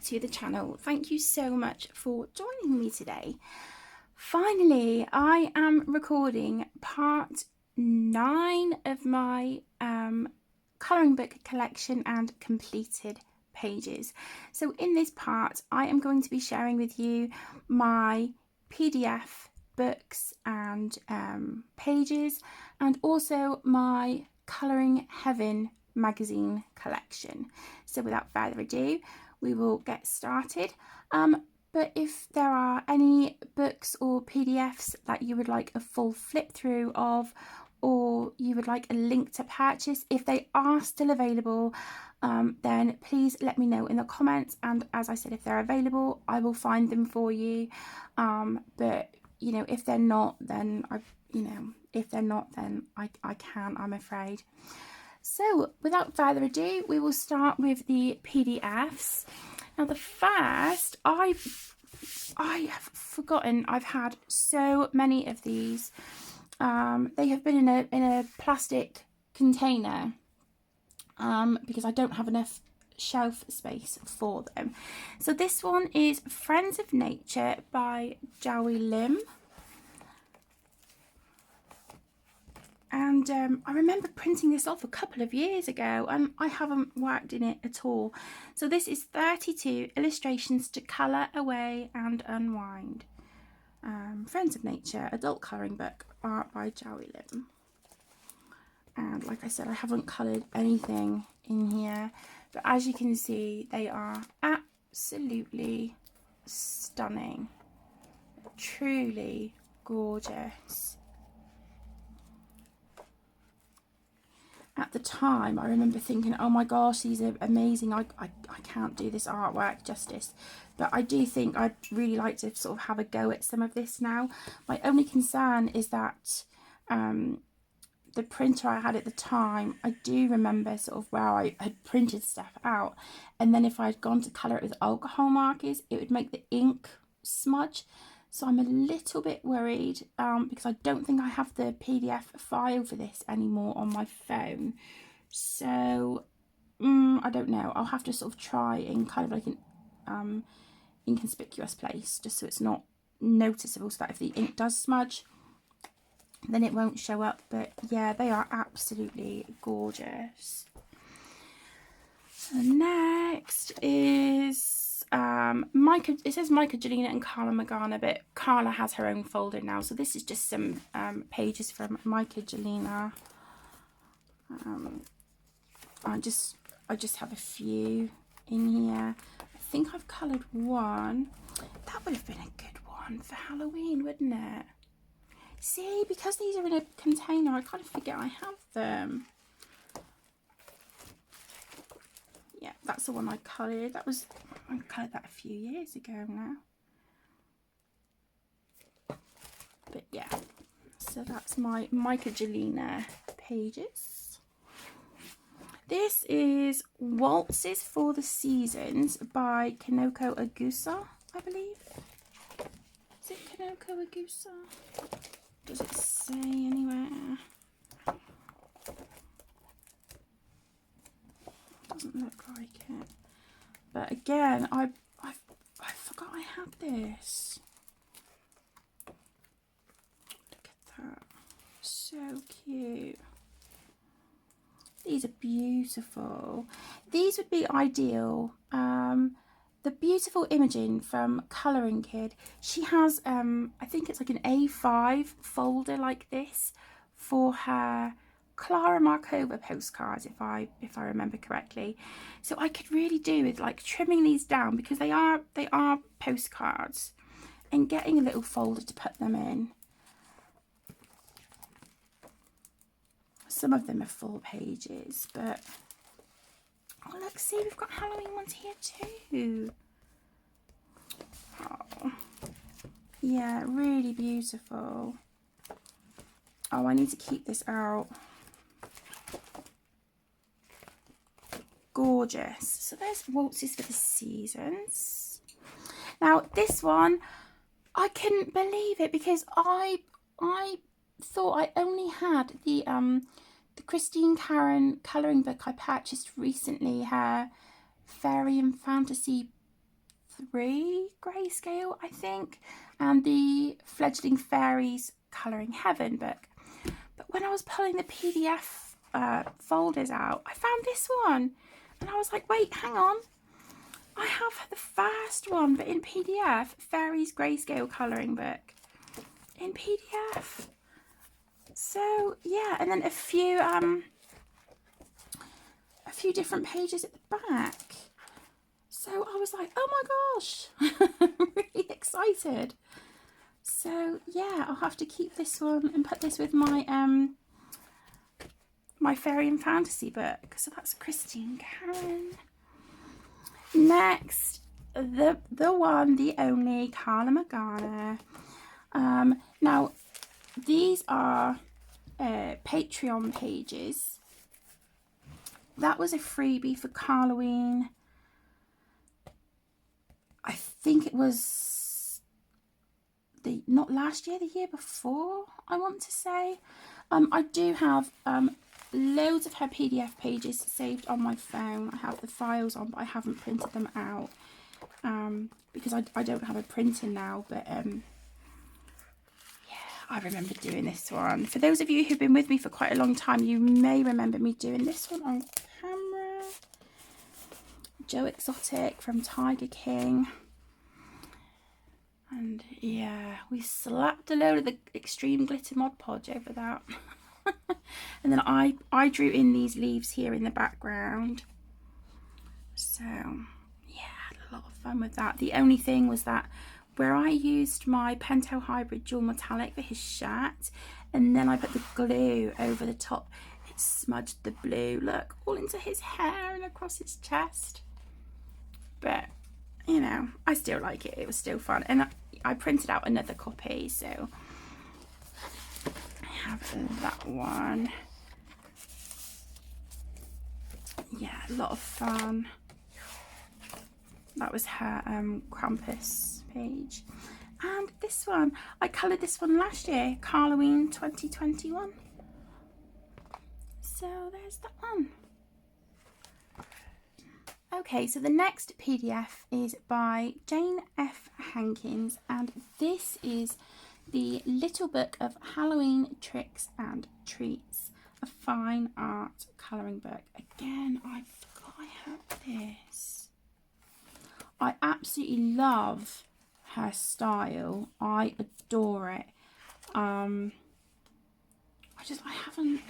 to the channel. Thank you so much for joining me today. Finally, I am recording part 9 of my colouring book collection and completed pages. So in this part, I am going to be sharing with you my PDF books and pages, and also my Colouring Heaven magazine collection. So without further ado, we will get started. But if there are any books or PDFs that you would like a full flip through of, or you would like a link to purchase, if they are still available, then please let me know in the comments, and as I said, if they're available, I will find them for you. But you know, if they're not, then I can't, I'm afraid. So without further ado, we will start with the PDFs. Now the first, I have forgotten, I've had so many of these. They have been in a plastic container because I don't have enough shelf space for them. So this one is Friends of Nature by Jowie Lim. And I remember printing this off a couple of years ago, and I haven't worked in it at all. So this is 32 illustrations to colour away and unwind. Friends of Nature, adult colouring book, art by Jowie Lim. And like I said, I haven't coloured anything in here, but as you can see, they are absolutely stunning, truly gorgeous. At the time, I remember thinking, oh my gosh, these are amazing. I can't do this artwork justice. But I do think I'd really like to sort of have a go at some of this now. My only concern is that the printer I had at the time, I do remember sort of where I had printed stuff out. And then if I had gone to colour it with alcohol markers, it would make the ink smudge. So I'm a little bit worried because I don't think I have the PDF file for this anymore on my phone. So I don't know. I'll have to sort of try in kind of like an inconspicuous place, just so it's not noticeable, so that if the ink does smudge, then it won't show up. But yeah, they are absolutely gorgeous. So next is Micah. It says Micah Jelena and Carla Magana, but Carla has her own folder now. So this is just some pages from Micah Jelena. I just have a few in here. I think I've coloured one. That would have been a good one for Halloween, wouldn't it? See, because these are in a container, I kind of forget I have them. Yeah, that's the one I coloured. I coloured that a few years ago now. But yeah, so that's my Micah Jelena pages. This is Waltzes for the Seasons by Kanoko Agusa, I believe. Is it Kanoko Agusa? Does it say anywhere? Doesn't look like it. But again, I forgot I had this. Look at that. So cute. These are beautiful. These would be ideal. The beautiful Imogen from Colouring Kid, she has I think it's like an A5 folder like this for her Clara Markova postcards, if I remember correctly. So I could really do with like trimming these down, because they are postcards, and getting a little folder to put them in. Some of them are full pages, but oh look, see, we've got Halloween ones here too. Oh yeah, really beautiful. Oh, I need to keep this out. Gorgeous. So there's Waltzes for the Seasons. Now this one, I couldn't believe it, because I thought I only had the Christine Karen colouring book I purchased recently, her Fairy and Fantasy 3 grayscale, I think, and the Fledgling Fairies Colouring Heaven book. But when I was pulling the PDF folders out, I found this one, and I was like, wait, hang on. I have the first one, but in PDF, Fairies Grayscale Colouring Book in PDF. So yeah, and then a few different pages at the back. So I was like, oh my gosh, I'm really excited. So yeah, I'll have to keep this one and put this with my my fairy and fantasy book. So that's Christine Karen. Next, the one, the only, Carla Magana. Now, these are Patreon pages. That was a freebie for Halloween. I think it was not last year, the year before, I want to say. I do have loads of her PDF pages saved on my phone. I have the files on, but I haven't printed them out because I don't have a printer now. But yeah, I remember doing this one. For those of you who've been with me for quite a long time, you may remember me doing this one on camera. Joe Exotic from Tiger King. And yeah, we slapped a load of the Extreme Glitter Mod Podge over that. And then I drew in these leaves here in the background. So yeah, had a lot of fun with that. The only thing was that where I used my Pentel Hybrid Dual Metallic for his shirt, and then I put the glue over the top, it smudged the blue, look, all into his hair and across his chest. But you know, I still like it. It was still fun. And I printed out another copy, so I have that one. Yeah, a lot of fun. That was her Krampus page. And this one, I coloured this one last year, Halloween 2021. So there's that one. Okay, so the next PDF is by Jane F. Hankins, and this is the Little Book of Halloween Tricks and Treats, a fine art colouring book. Again, I forgot I had this. I absolutely love her style. I adore it. I haven't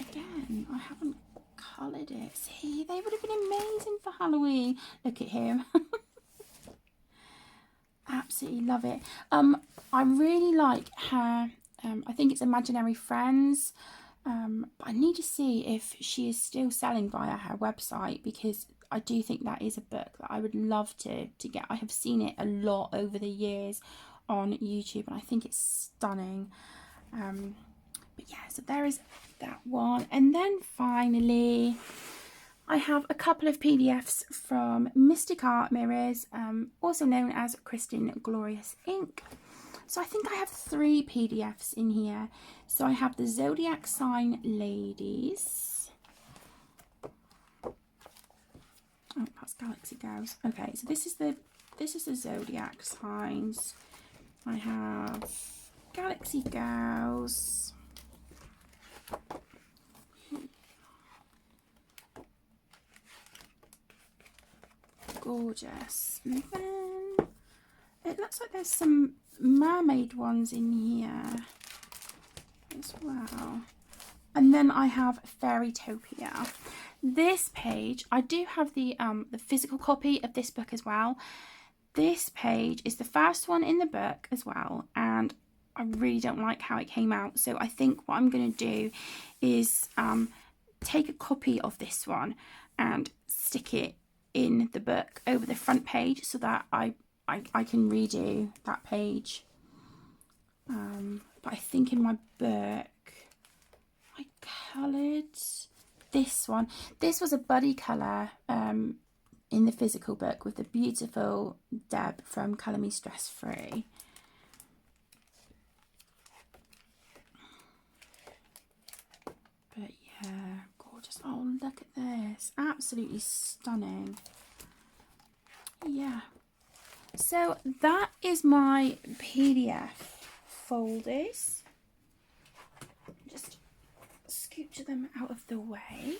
coloured it. See, they would have been amazing for Halloween. Look at him. Absolutely love it. I really like her. I think it's Imaginary Friends. But I need to see if she is still selling via her website, because I do think that is a book that I would love to get. I have seen it a lot over the years on YouTube, and I think it's stunning. But yeah, so there is that one. And then finally, I have a couple of PDFs from Mystic Art Mirrors, also known as Kristin Glorious Ink. So I think I have 3 PDFs in here. So I have the Zodiac Sign Ladies. Oh, that's Galaxy Girls. Okay, so this is the Zodiac signs. I have Galaxy Girls. Gorgeous. And then it looks like there's some mermaid ones in here as well. And then I have Fairytopia. This page, I do have the physical copy of this book as well. This page is the first one in the book as well, and I really don't like how it came out. So I think what I'm going to do is take a copy of this one and stick it in the book over the front page, so that I can redo that page. But I think in my book I coloured this one. This was a buddy colour in the physical book with the beautiful Deb from Colour Me Stress Free. But yeah, gorgeous. Oh, look at this. Absolutely stunning. Yeah. So that is my PDF folders. Just scooch them out of the way.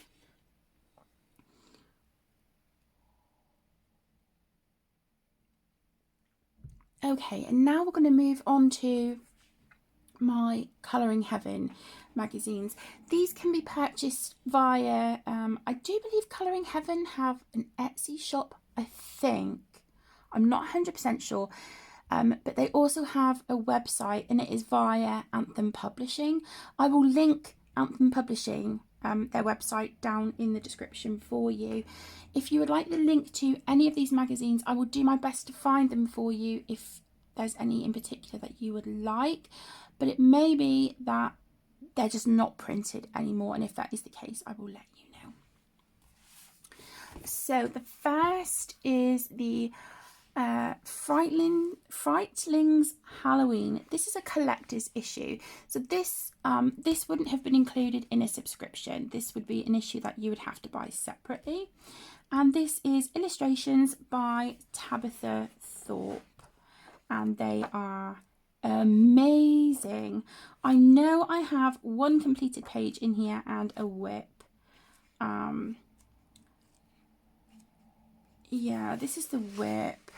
Okay, and now we're going to move on to my Colouring Heaven magazines. These can be purchased via, I do believe Colouring Heaven have an Etsy shop, I think. I'm not 100% sure, but they also have a website and it is via Anthem Publishing. I will link Anthem Publishing, their website, down in the description for you. If you would like the link to any of these magazines, I will do my best to find them for you if there's any in particular that you would like, but it may be that they're just not printed anymore, and if that is the case, I will let you know. So the first is the Frightlings Halloween. This is a collector's issue, so this wouldn't have been included in a subscription. This would be an issue that you would have to buy separately, and this is illustrations by Tabitha Thorpe, and they are amazing. I know I have one completed page in here and a whip. Yeah, this is the whip.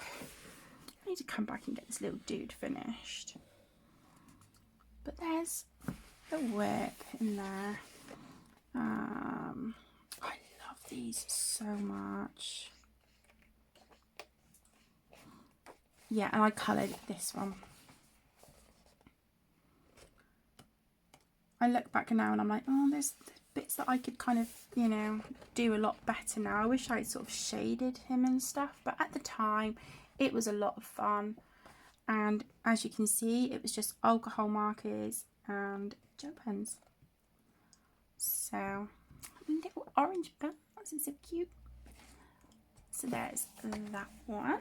I need to come back and get this little dude finished. But there's the whip in there. I love these so much. Yeah, and I coloured this one. I look back now and I'm like, oh, there's bits that I could kind of, you know, do a lot better now. I wish I'd sort of shaded him and stuff, but at the time it was a lot of fun. And as you can see, it was just alcohol markers and gel pens. So little orange buds, it's so cute. So there's that one.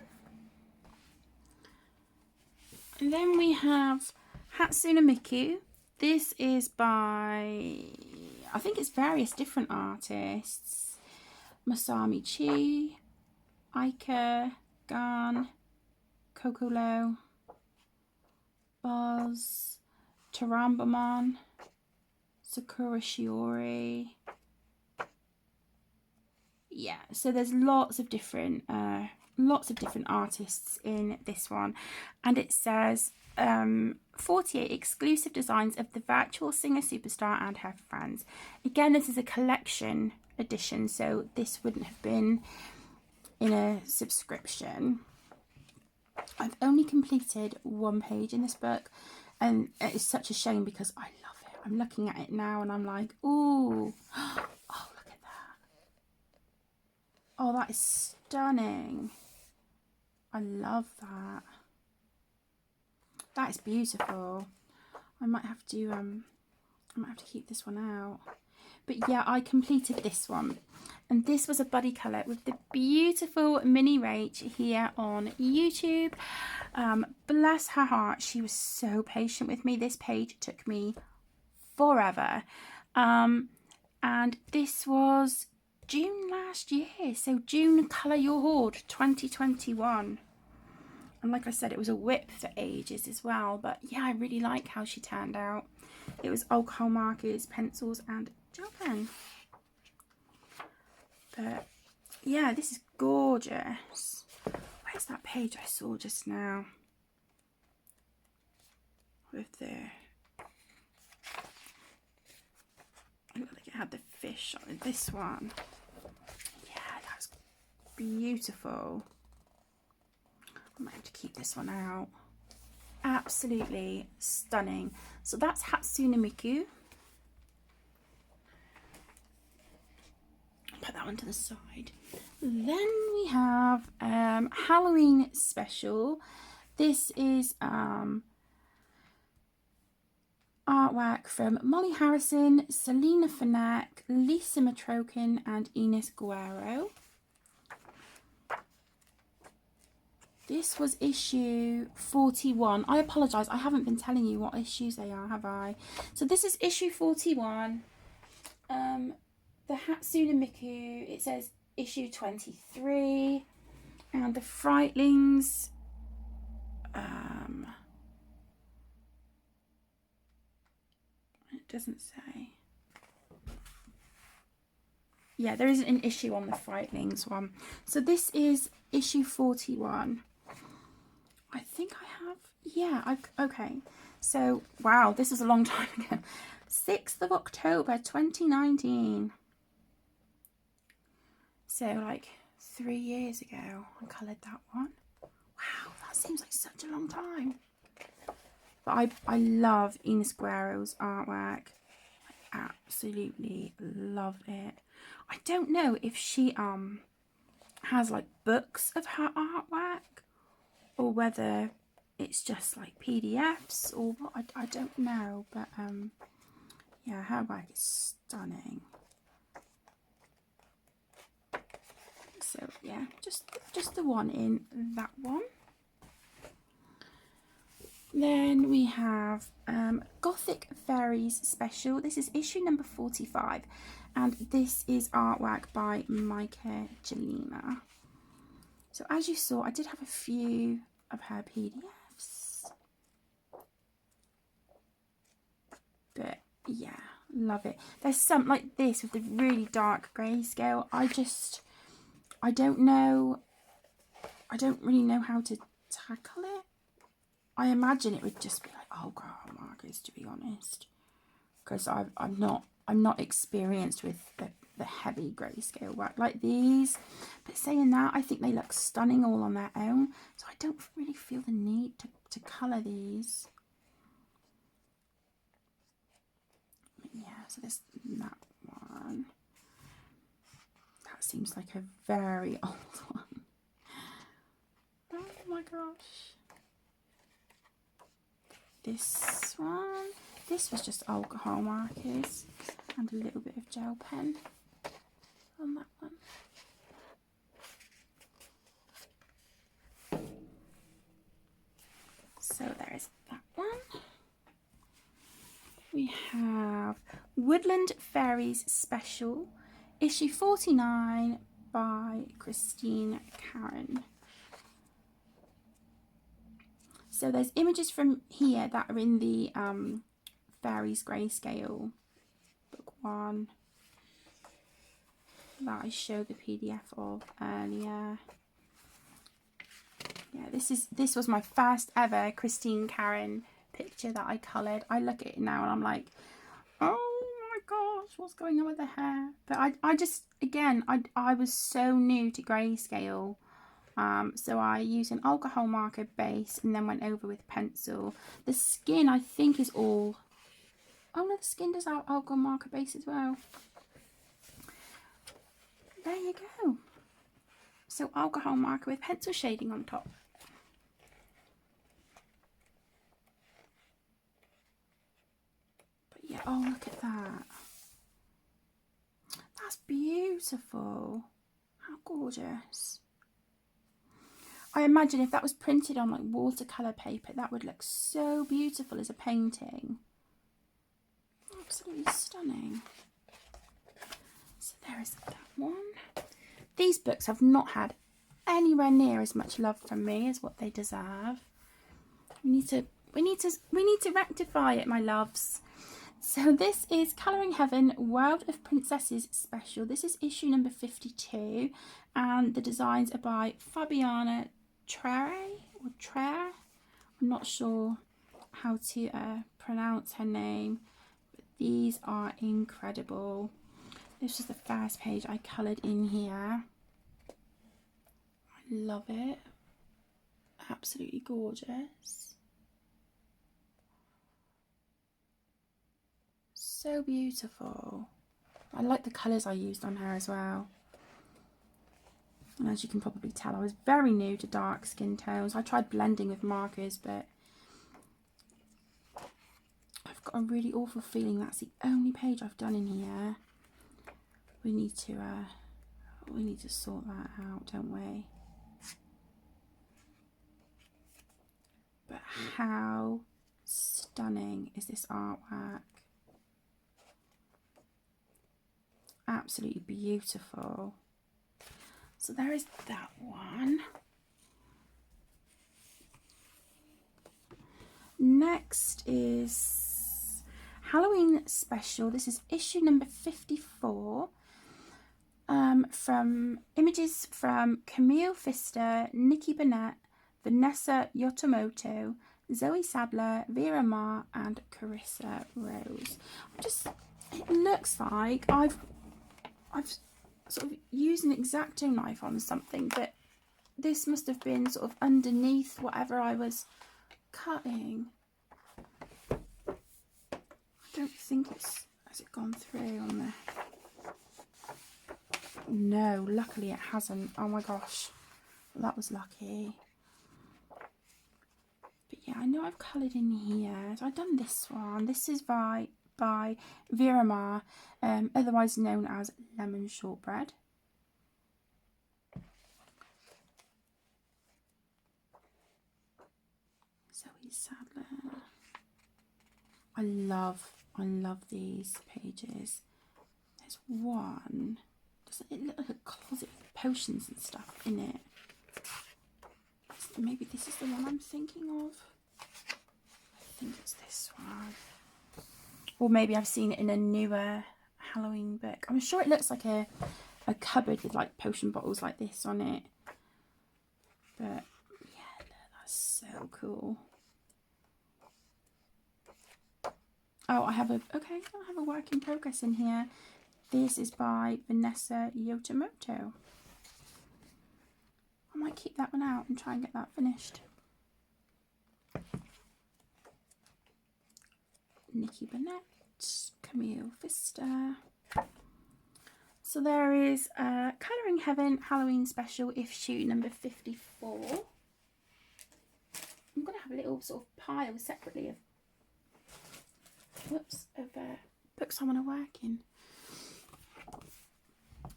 And then we have Hatsune Miku. This is by, I think it's various different artists. Masami Chi, Aika, Gan, Kokolo, Buzz, Tarambamon, Sakura Shiori. Yeah, so there's lots of different artists in this one, and it says 48 exclusive designs of the virtual singer superstar and her friends. Again, this is a collection edition, so this wouldn't have been in a subscription. I've only completed one page in this book, and it's such a shame because I love it. I'm looking at it now and I'm like, ooh, oh, look at that. Oh, that is stunning. I love that. That is beautiful. I might have to keep this one out. But yeah, I completed this one. And this was a buddy colour with the beautiful Mini Rach here on YouTube. Bless her heart, she was so patient with me. This page took me forever. And this was June last year. So June Colour Your Hoard 2021. And like I said, it was a whip for ages as well. But yeah, I really like how she turned out. It was alcohol markers, pencils and gel pen. But yeah, this is gorgeous. Where's that page I saw just now? With the... It looked like it had the fish on it. This one. Yeah, that's beautiful. I might have to keep this one out. Absolutely stunning. So that's Hatsune Miku. Put that one to the side. Then we have Halloween Special. This is artwork from Molly Harrison, Selena Fanac, Lisa Matrokin and Ines Guerrero. This was issue 41. I apologise, I haven't been telling you what issues they are, have I? So this is issue 41. The Hatsune Miku, it says issue 23. And the Frightlings It doesn't say. Yeah, there isn't an issue on the Frightlings one. So this is issue 41. I think I have, yeah, okay. So, wow, this was a long time ago. 6th of October, 2019. So, like, 3 years ago, I coloured that one. Wow, that seems like such a long time. But I love Ines Guerro's artwork. I absolutely love it. I don't know if she has like books of her artwork or whether it's just like PDFs or what. I don't know, but yeah, her work is stunning. So yeah, just the one in that one. Then we have Gothic Fairies Special. This is issue number 45, and this is artwork by Micah Gelina. So as you saw, I did have a few of her PDFs, but yeah, love it. There's some like this with the really dark grayscale. I don't know. I don't really know how to tackle it. I imagine it would just be like alcohol markers, to be honest, because I'm not experienced with the heavy grayscale work like these. But saying that, I think they look stunning all on their own, so I don't really feel the need to colour these. But yeah, so there's that one. That seems like a very old one. Oh my gosh. This one, this was just alcohol markers and a little bit of gel pen on that one. So there's that one. We have Woodland Fairies Special, issue 49 by Christine Karen. So there's images from here that are in the Fairies Grayscale book 1 that I showed the PDF of earlier. Yeah, this was my first ever Christine Karen picture that I coloured. I look at it now and I'm like, oh my gosh, what's going on with the hair? But I just, again, I was so new to grayscale. So I used an alcohol marker base and then went over with pencil. The skin, I think, is all... Oh no, the skin does have alcohol marker base as well. There you go. So alcohol marker with pencil shading on top. But yeah, oh look at that. That's beautiful. How gorgeous. I imagine if that was printed on like watercolour paper, that would look so beautiful as a painting. Absolutely stunning. So there is that one. These books have not had anywhere near as much love from me as what they deserve. We need to rectify it, my loves. So this is Colouring Heaven World of Princesses Special. This is issue number 52, and the designs are by Fabiana Trere or Trere. I'm not sure how to pronounce her name, but these are incredible. This is the first page I coloured in here. I love it. Absolutely gorgeous. So beautiful. I like the colours I used on her as well. And as you can probably tell, I was very new to dark skin tones. I tried blending with markers, but I've got a really awful feeling that's the only page I've done in here. We need to sort that out, don't we? But how stunning is this artwork? Absolutely beautiful. So there is that one. next is Halloween Special. This is issue number 54. From images from Camille Pfister, Nikki Burnett, Vanessa Yotomoto, Zoe Sadler, Vera Ma, and Carissa Rose. It looks like I've sort of used an X-Acto knife on something, but this must have been sort of underneath whatever I was cutting. I don't think has it gone through on there? No, luckily it hasn't. Oh my gosh, that was lucky. But yeah, I know I've coloured in here. So I've done this one. This is by Vera Ma, otherwise known as Lemon Shortbread. Zoe Sadler. I love these pages. There's one. Doesn't it look like a closet with potions and stuff in it? Maybe this is the one I'm thinking of. I think it's this one. Or maybe I've seen it in a newer Halloween book. I'm sure it looks like a cupboard with like potion bottles like this on it. But yeah, that's so cool. Oh, I have a work in progress in here. This is by Vanessa Yotomoto. I might keep that one out and try and get that finished. Nikki Burnett, Camille Pfister. So there is Colouring Heaven Halloween Special issue number 54. I'm going to have a little sort of pile separately of books I want to work in.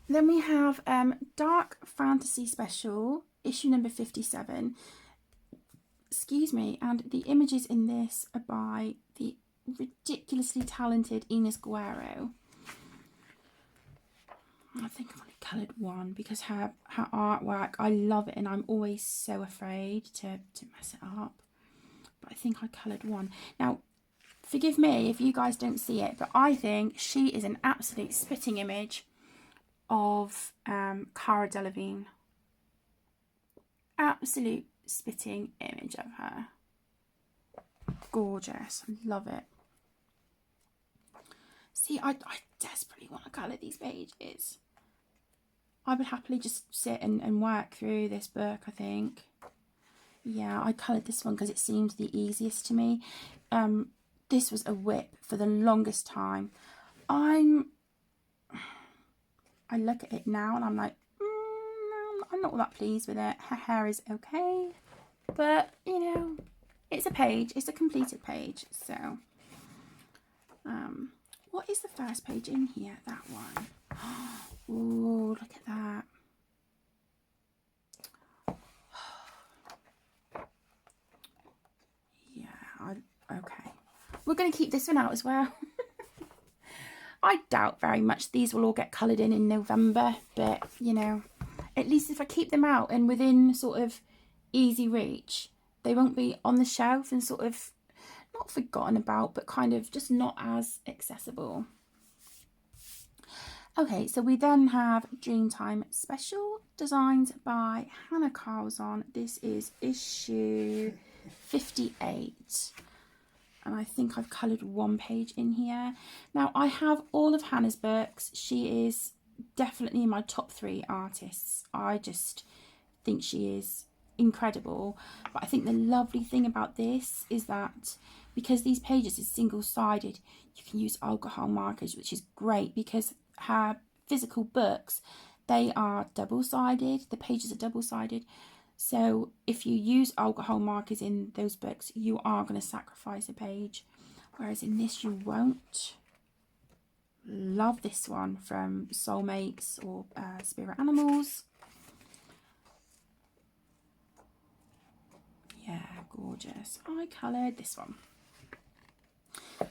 Then we have Dark Fantasy Special, issue number 57. Excuse me, and the images in this are by the ridiculously talented Ines Guerrero. I think I've only coloured one because her artwork, I love it, and I'm always so afraid to mess it up. But I think I coloured one. Now, forgive me if you guys don't see it, but I think she is an absolute spitting image of Cara Delevingne. Absolute spitting image of her. Gorgeous. Love it. See, I desperately want to colour these pages. I would happily just sit and work through this book, I think. Yeah, I coloured this one because it seemed the easiest to me. This was a whip for the longest time. I look at it now and I'm like, no, I'm not all that pleased with it. Her hair is okay, but you know, it's a page. It's a completed page. So, what is the first page in here? That one. Oh, look at that. Yeah, okay. We're going to keep this one out as well. I doubt very much these will all get coloured in November, but you know, at least if I keep them out and within sort of easy reach, they won't be on the shelf and sort of not forgotten about, but kind of just not as accessible. Okay, so we then have Dreamtime Special, designed by Hannah Carlson. This is issue 58. And I think I've coloured one page in here. Now, I have all of Hannah's books. She is definitely in my top 3 artists. I just think she is incredible. But I think the lovely thing about this is that because these pages are single-sided, you can use alcohol markers, which is great because her physical books, they are double-sided. The pages are double-sided. So if you use alcohol markers in those books, you are going to sacrifice a page, whereas in this you won't. Love this one from Soulmates or Spirit Animals. Yeah, gorgeous. I coloured this one.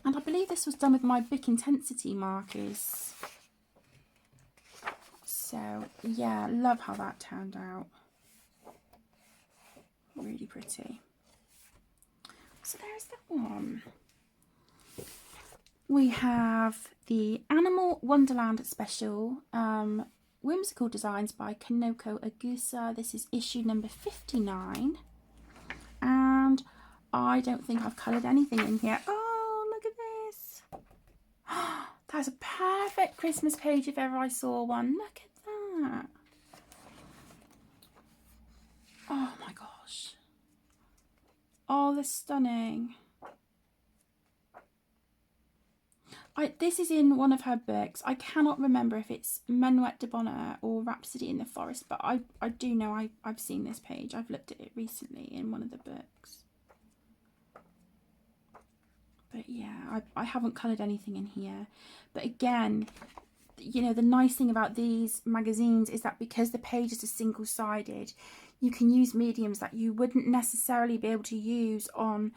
And I believe this was done with my Bic Intensity markers. So, yeah, love how that turned out. Really pretty. So there's that one. We have the Animal Wonderland Special, Whimsical Designs by Kanoko Agusa. This is issue number 59. And I don't think I've coloured anything in here. Oh, look at this. That's a perfect Christmas page if ever I saw one. Look at that. Oh my gosh. Oh, they're stunning. This is in one of her books. I cannot remember if it's Menuet de Bonheur or Rhapsody in the Forest, but I do know I've seen this page. I've looked at it recently in one of the books. But yeah, I haven't coloured anything in here. But again, you know, the nice thing about these magazines is that because the pages are single-sided, you can use mediums that you wouldn't necessarily be able to use on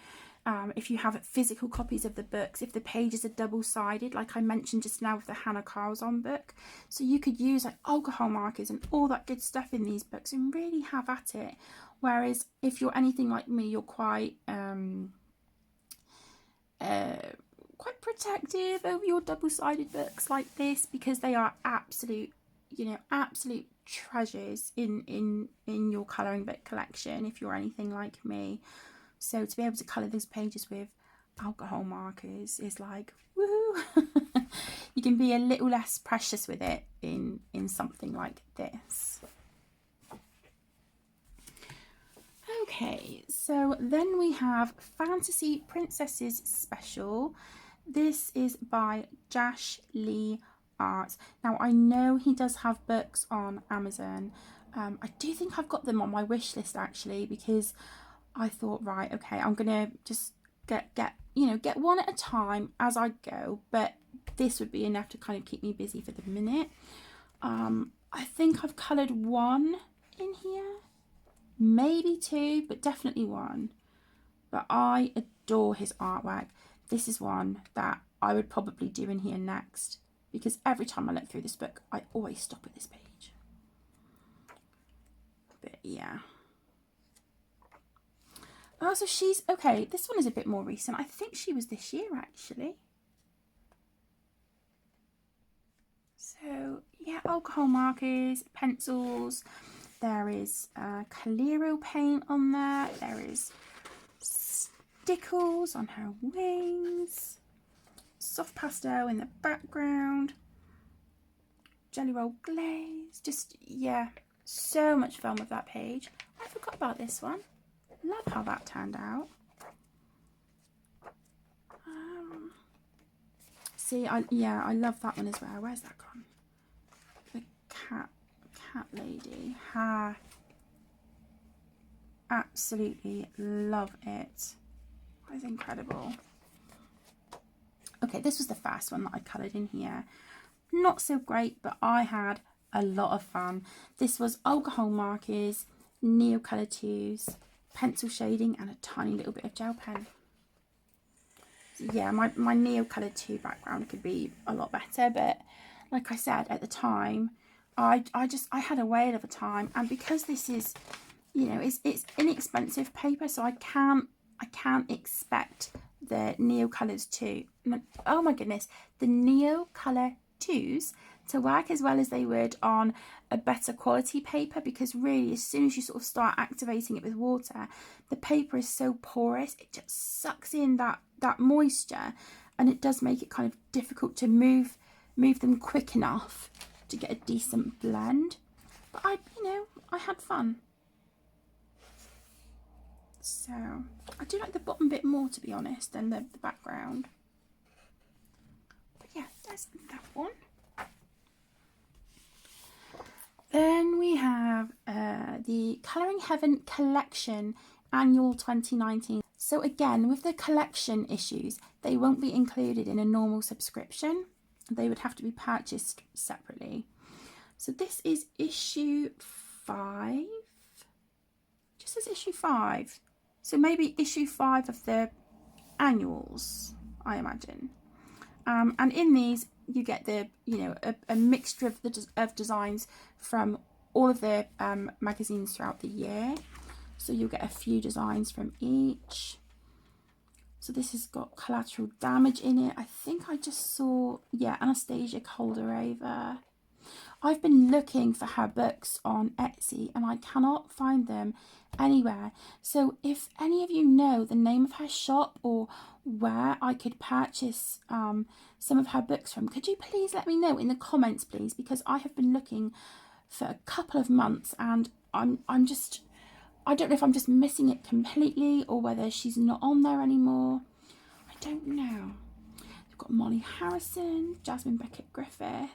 if you have physical copies of the books, if the pages are double-sided, like I mentioned just now with the Hannah Carlson book. So you could use like alcohol markers and all that good stuff in these books and really have at it. Whereas if you're anything like me, you're quite protective of your double-sided books like this, because they are absolute, you know, absolute treasures in your colouring book collection if you're anything like me. So to be able to colour those pages with alcohol markers is like, woohoo! You can be a little less precious with it in something like this. Okay, so then we have Fantasy Princesses Special. This is by Jash Lee Art. Now I know he does have books on Amazon. I do think I've got them on my wish list actually, because I thought, right, okay, I'm gonna just get one at a time as I go, but this would be enough to kind of keep me busy for the minute. I think I've coloured one in here, maybe two, but definitely one. But I adore his artwork. This is one that I would probably do in here next, because every time I look through this book, I always stop at this page. But yeah. Oh, so she's, okay, this one is a bit more recent. I think she was this year, actually. So, yeah, alcohol markers, pencils. There is Calero paint on there. There is stickles on her wings. Soft pastel in the background. Jelly roll glaze. Just, yeah, so much fun with that page. I forgot about this one. Love how that turned out. See, I love that one as well. Where's that gone? The cat lady. Ha! Absolutely love it. That is incredible. Okay, this was the first one that I coloured in here. Not so great, but I had a lot of fun. This was alcohol markers, Neocolor 2s, pencil shading, and a tiny little bit of gel pen. So yeah, my Neocolor 2 background could be a lot better, but like I said at the time, I had a whale of a time, and because this is, you know, it's inexpensive paper, so I can't expect the Neocolors 2. Oh my goodness, the Neocolor 2s to work as well as they would on a better quality paper, because really as soon as you sort of start activating it with water, the paper is so porous, it just sucks in that moisture, and it does make it kind of difficult to move them quick enough to get a decent blend. But I had fun. So I do like the bottom bit more, to be honest, than the background. But yeah, there's that one. Then we have the Colouring Heaven Collection Annual 2019. So again, with the collection issues, they won't be included in a normal subscription. They would have to be purchased separately. So this is issue 5. Just says issue 5. So maybe issue 5 of the annuals, I imagine. And in these, you get a mixture of designs from all of the magazines throughout the year. So you'll get a few designs from each. So this has got Collateral Damage in it. I think I just saw, yeah, Anastasia Koldarova. I've been looking for her books on Etsy and I cannot find them anywhere. So if any of you know the name of her shop or where I could purchase some of her books from, could you please let me know in the comments, please? Because I have been looking for a couple of months and I'm just, I don't know if I'm just missing it completely or whether she's not on there anymore. I don't know. We've got Molly Harrison, Jasmine Beckett Griffith,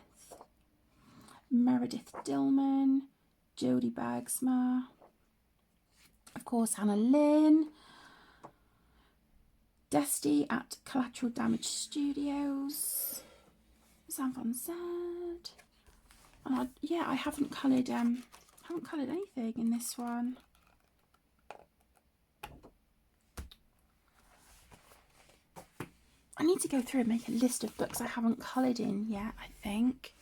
Meredith Dillman, Jodie Bergsma, of course Hannah Lynn, Dusty at Collateral Damage Studios, Sam Van Zad, and I haven't coloured anything in this one. I need to go through and make a list of books I haven't coloured in yet, I think.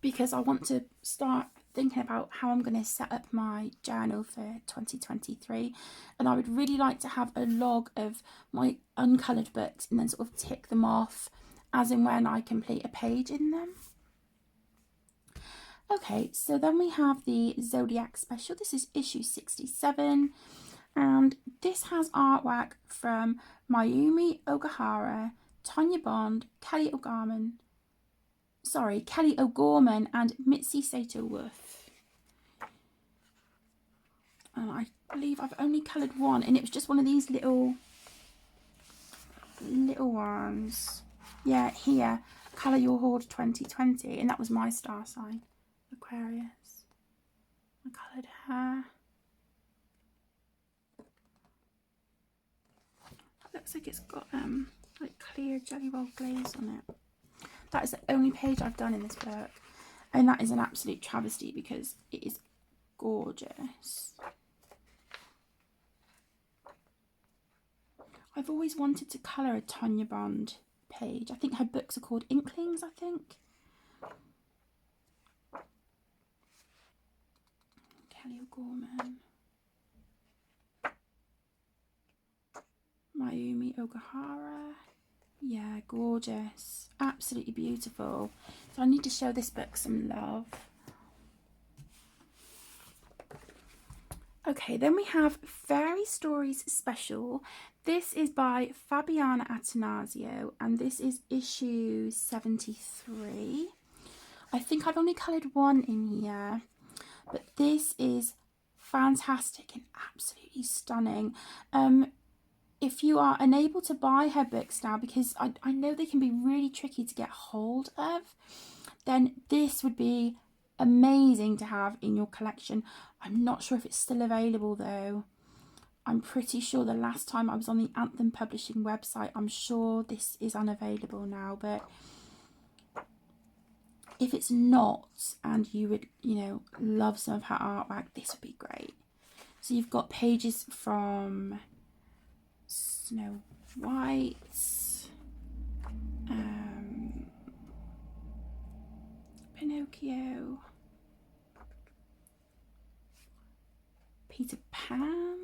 Because I want to start thinking about how I'm going to set up my journal for 2023, and I would really like to have a log of my uncoloured books and then sort of tick them off as and when I complete a page in them. Okay, so then we have the Zodiac special. This is issue 67, and this has artwork from Mayumi Ogahara, Tanya Bond, Kelly O'Gorman and Mitzi Sato Wolf. And I believe I've only coloured one, and it was just one of these little ones. Yeah, here, Colour Your Hoard 2020, and that was my star sign, Aquarius. I coloured her. Looks like it's got like clear jelly roll glaze on it. That is the only page I've done in this book, and that is an absolute travesty because it is gorgeous. I've always wanted to colour a Tanya Bond page. I think her books are called Inklings, I think. Kelly O'Gorman. Mayumi Ogahara. Yeah, gorgeous. Absolutely beautiful. So I need to show this book some love. Okay, then we have Fairy Stories Special. This is by Fabiana Attanasio, and this is issue 73. I think I've only coloured one in here, but this is fantastic and absolutely stunning. If you are unable to buy her books now, because I know they can be really tricky to get hold of, then this would be amazing to have in your collection. I'm not sure if it's still available though. I'm pretty sure the last time I was on the Anthem Publishing website, I'm sure this is unavailable now, but if it's not and you would, love some of her artwork, this would be great. So you've got pages from Snow White, Pinocchio, Peter Pan,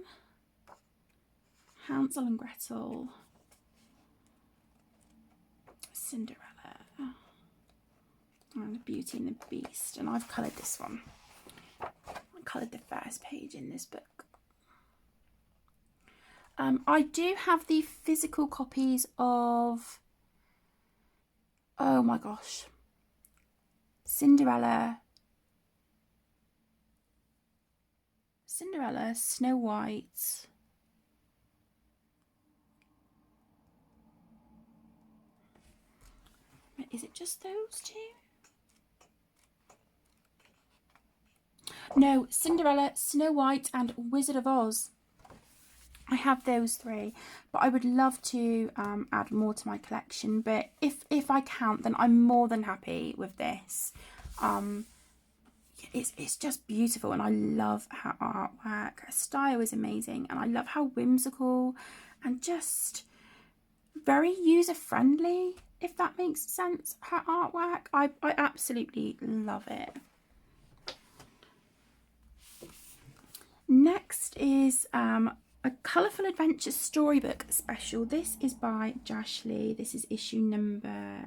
Hansel and Gretel, Cinderella, and Beauty and the Beast. And I've coloured this one. I coloured the first page in this book. I do have the physical copies of, oh my gosh, Cinderella, Snow White, is it just those two? No, Cinderella, Snow White and Wizard of Oz. I have those three, but I would love to add more to my collection, but if I can't, then I'm more than happy with this. It's just beautiful, and I love her artwork. Her style is amazing, and I love how whimsical and just very user-friendly, if that makes sense, her artwork. I absolutely love it. Next is a Colourful Adventure Storybook Special. This is by Josh Lee. This is issue number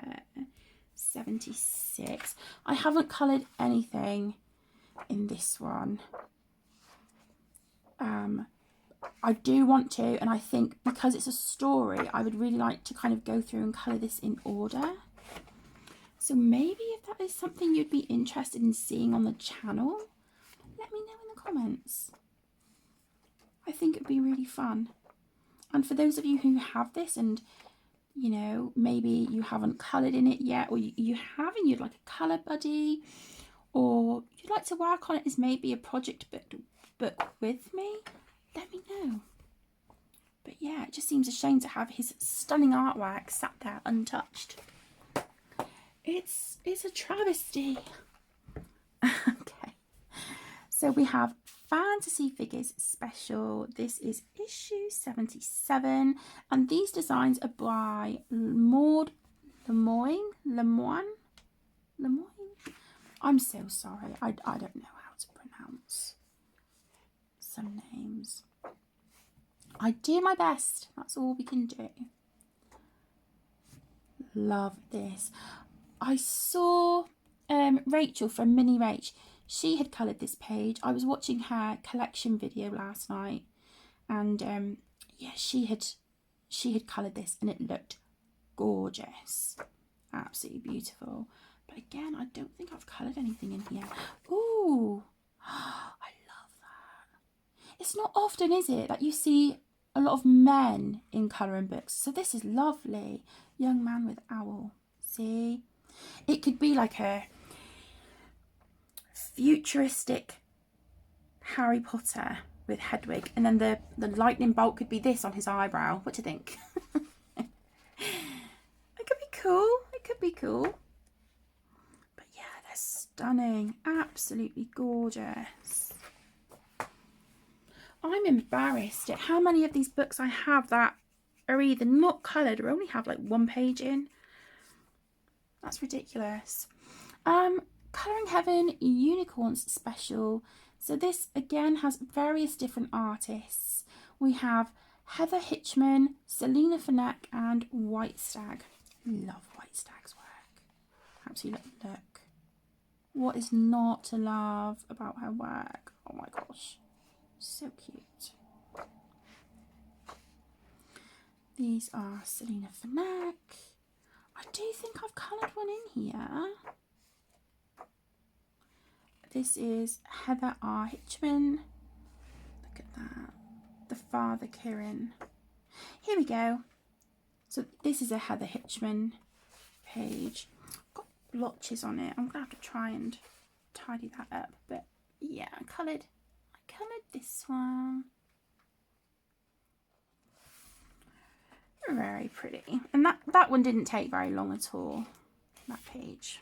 76. I haven't coloured anything in this one. I do want to, and I think because it's a story, I would really like to kind of go through and colour this in order. So maybe if that is something you'd be interested in seeing on the channel, let me know in the comments. I think it'd be really fun. And for those of you who have this and, you know, maybe you haven't coloured in it yet, or you have and you'd like a colour buddy, or you'd like to work on it as maybe a project book with me, let me know. But yeah, it just seems a shame to have his stunning artwork sat there untouched. It's a travesty. Okay, so we have Fantasy Figures Special. This is issue 77, and these designs are by Maud Lemoine. I'm so sorry, I don't know how to pronounce some names. I do my best, that's all we can do. Love this. I saw Rachel from Mini Rach. She had coloured this page. I was watching her collection video last night, and yeah, she had coloured this, and it looked gorgeous, absolutely beautiful. But again, I don't think I've coloured anything in here. Ooh, I love that. It's not often, is it, that you see a lot of men in colouring books. So this is lovely. Young Man with Owl. See, it could be like a futuristic Harry Potter with Hedwig, and then the lightning bolt could be this on his eyebrow. What do you think? It could be cool. It could be cool. But yeah, they're stunning. Absolutely gorgeous. I'm embarrassed at how many of these books I have that are either not coloured or only have like one page in. That's ridiculous. Colouring Heaven Unicorns Special. So this again has various different artists. We have Heather Hitchman, Selena Fnac, and White Stag. Love White Stag's work. Absolutely look. What is not to love about her work? Oh my gosh. So cute. These are Selena Fnac. I do think I've coloured one in here. This is Heather R. Hitchman. Look at that. The Father Kirin. Here we go. So this is a Heather Hitchman page. Got blotches on it. I'm going to have to try and tidy that up. But yeah, I coloured this one. Very pretty. And that one didn't take very long at all, that page.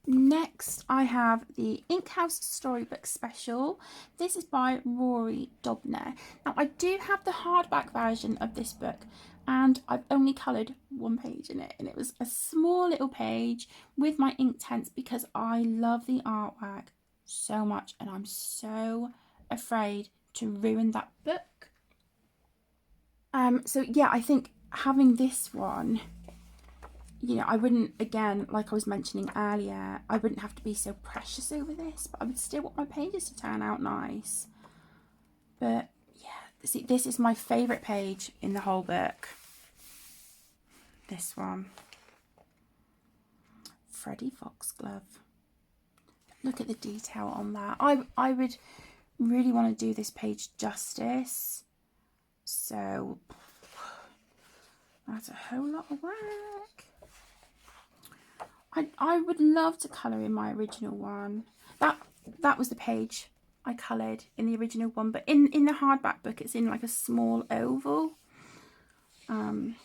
Next, I have the Inkhouse Storybook Special. This is by Rory Dobner. Now, I do have the hardback version of this book, and I've only coloured one page in it, and it was a small little page with my Inktense because I love the artwork so much, and I'm so afraid to ruin that book. So yeah, I think having this one, you know, I wouldn't, again, like I was mentioning earlier, I wouldn't have to be so precious over this, but I would still want my pages to turn out nice. But yeah, see, this is my favourite page in the whole book. This one. Freddie Foxglove. Look at the detail on that. I would really want to do this page justice. So that's a whole lot of work. I would love to colour in my original one. That was the page I coloured in the original one, but in the hardback book it's in like a small oval. But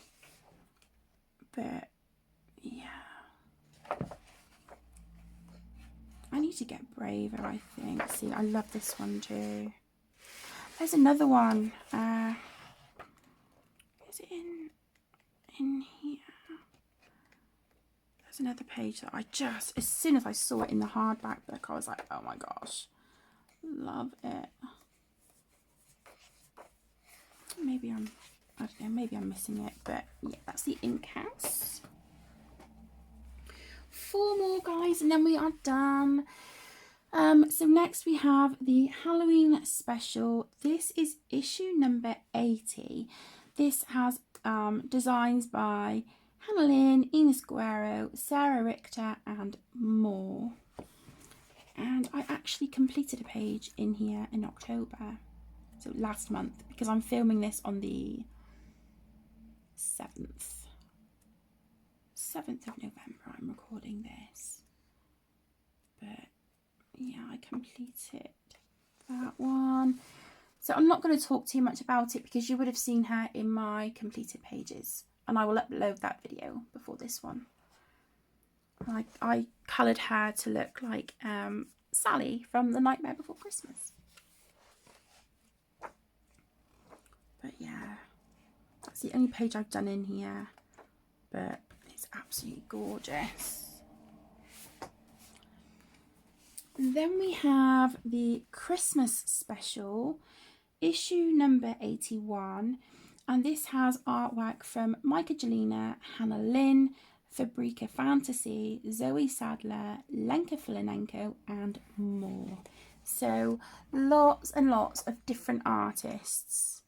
yeah, I need to get braver, I think. See, I love this one too. There's another one. Is it in here? There's It's another page that I just, as soon as I saw it in the hardback book, I was like, oh my gosh, love it. Maybe I don't know, maybe I'm missing it, but yeah, that's the ink house. 4 more, guys, and then we are done. So next we have the Halloween special. This is issue number 80. This has designs by Hannah Lynn, Ines Guerrero, Sarah Richter, and more. And I actually completed a page in here in October, so last month, because I'm filming this on the 7th of November. I'm recording this, but yeah, I completed that one. So I'm not going to talk too much about it because you would have seen her in my completed pages, and I will upload that video before this one. I coloured her to look like Sally from The Nightmare Before Christmas. But yeah, that's the only page I've done in here, but it's absolutely gorgeous. Then we have the Christmas special, issue number 81, and this has artwork from Micah Jelena, Hannah Lynn, Fabrica Fantasy, Zoe Sadler, Lenka Filinenko, and more. So lots and lots of different artists.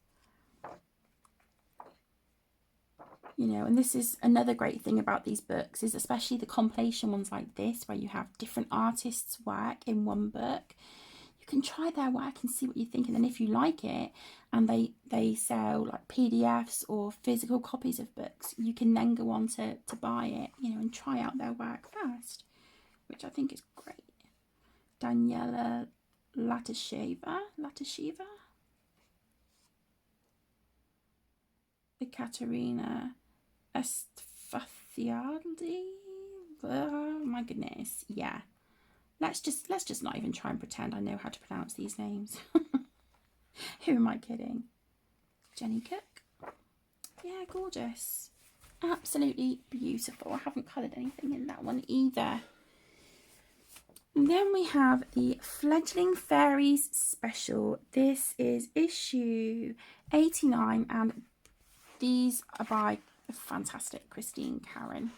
You know, and this is another great thing about these books, is especially the compilation ones like this, where you have different artists' work in one book. You can try their work and see what you think, and then if you like it, and they sell like PDFs or physical copies of books, you can then go on to buy it, you know, and try out their work first, which I think is great. Daniela Latasheva, Ekaterina Estfathialdi. Oh my goodness, yeah. Let's just not even try and pretend I know how to pronounce these names. Who am I kidding? Jenny Cook. Yeah, gorgeous. Absolutely beautiful. I haven't coloured anything in that one either. And then we have the Fledgling Fairies special. This is issue 89, and these are by the fantastic Christine Karen.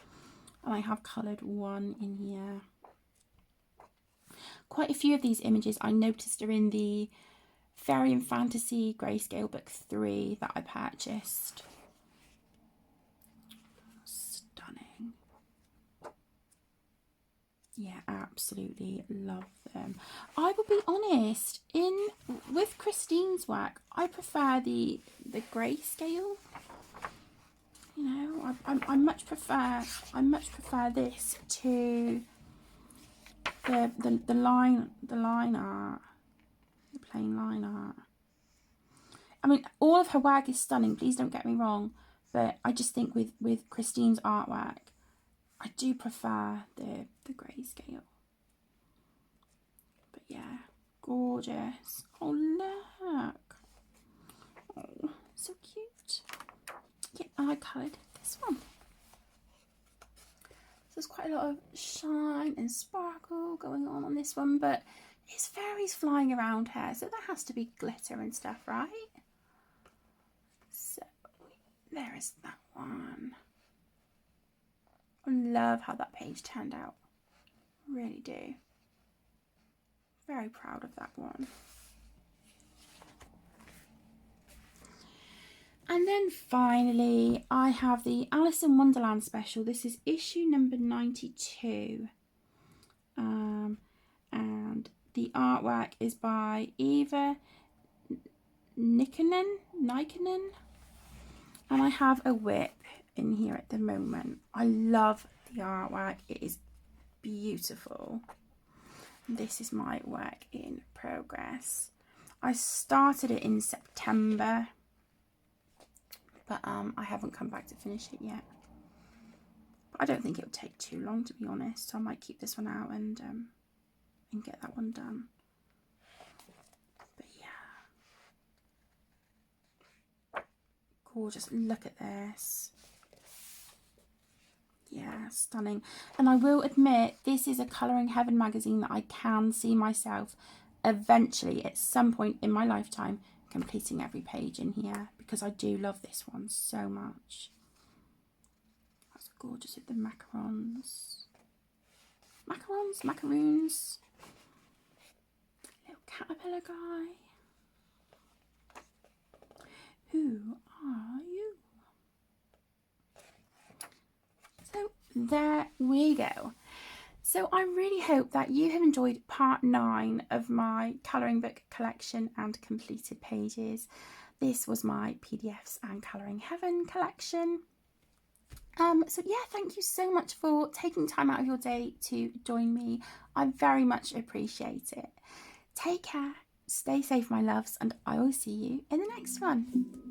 And I have coloured one in here. Quite a few of these images I noticed are in the Fairy and Fantasy Grayscale book 3 that I purchased. Stunning. Yeah, absolutely love them. I will be honest, with Christine's work, I prefer the grayscale. You know, I much prefer this to the line art, the plain line art. I mean, all of her work is stunning, please don't get me wrong, but I just think with Christine's artwork, I do prefer the grayscale. But yeah, gorgeous. Oh look, oh so cute. Yeah, I coloured this one. So there's quite a lot of shine and sparkle going on this one, but it's fairies flying around here, so there has to be glitter and stuff, right? So there is that one. I love how that page turned out. Really do. Very proud of that one. And then finally, I have the Alice in Wonderland special. This is issue number 92. And the artwork is by Eva Nikkanen. And I have a whip in here at the moment. I love the artwork. It is beautiful. This is my work in progress. I started it in September, but I haven't come back to finish it yet. But I don't think it would take too long, to be honest. So I might keep this one out and get that one done. But yeah, gorgeous. Look at this. Yeah, stunning. And I will admit, this is a Colouring Heaven magazine that I can see myself eventually, at some point in my lifetime, completing every page in here, because I do love this one so much. That's gorgeous with the macarons. Macaroons. Little caterpillar guy. Who are you? So there we go. So I really hope that you have enjoyed part 9 of my colouring book collection and completed pages. This was my PDFs and Colouring Heaven collection. So yeah, thank you so much for taking time out of your day to join me. I very much appreciate it. Take care, stay safe my loves, and I will see you in the next one.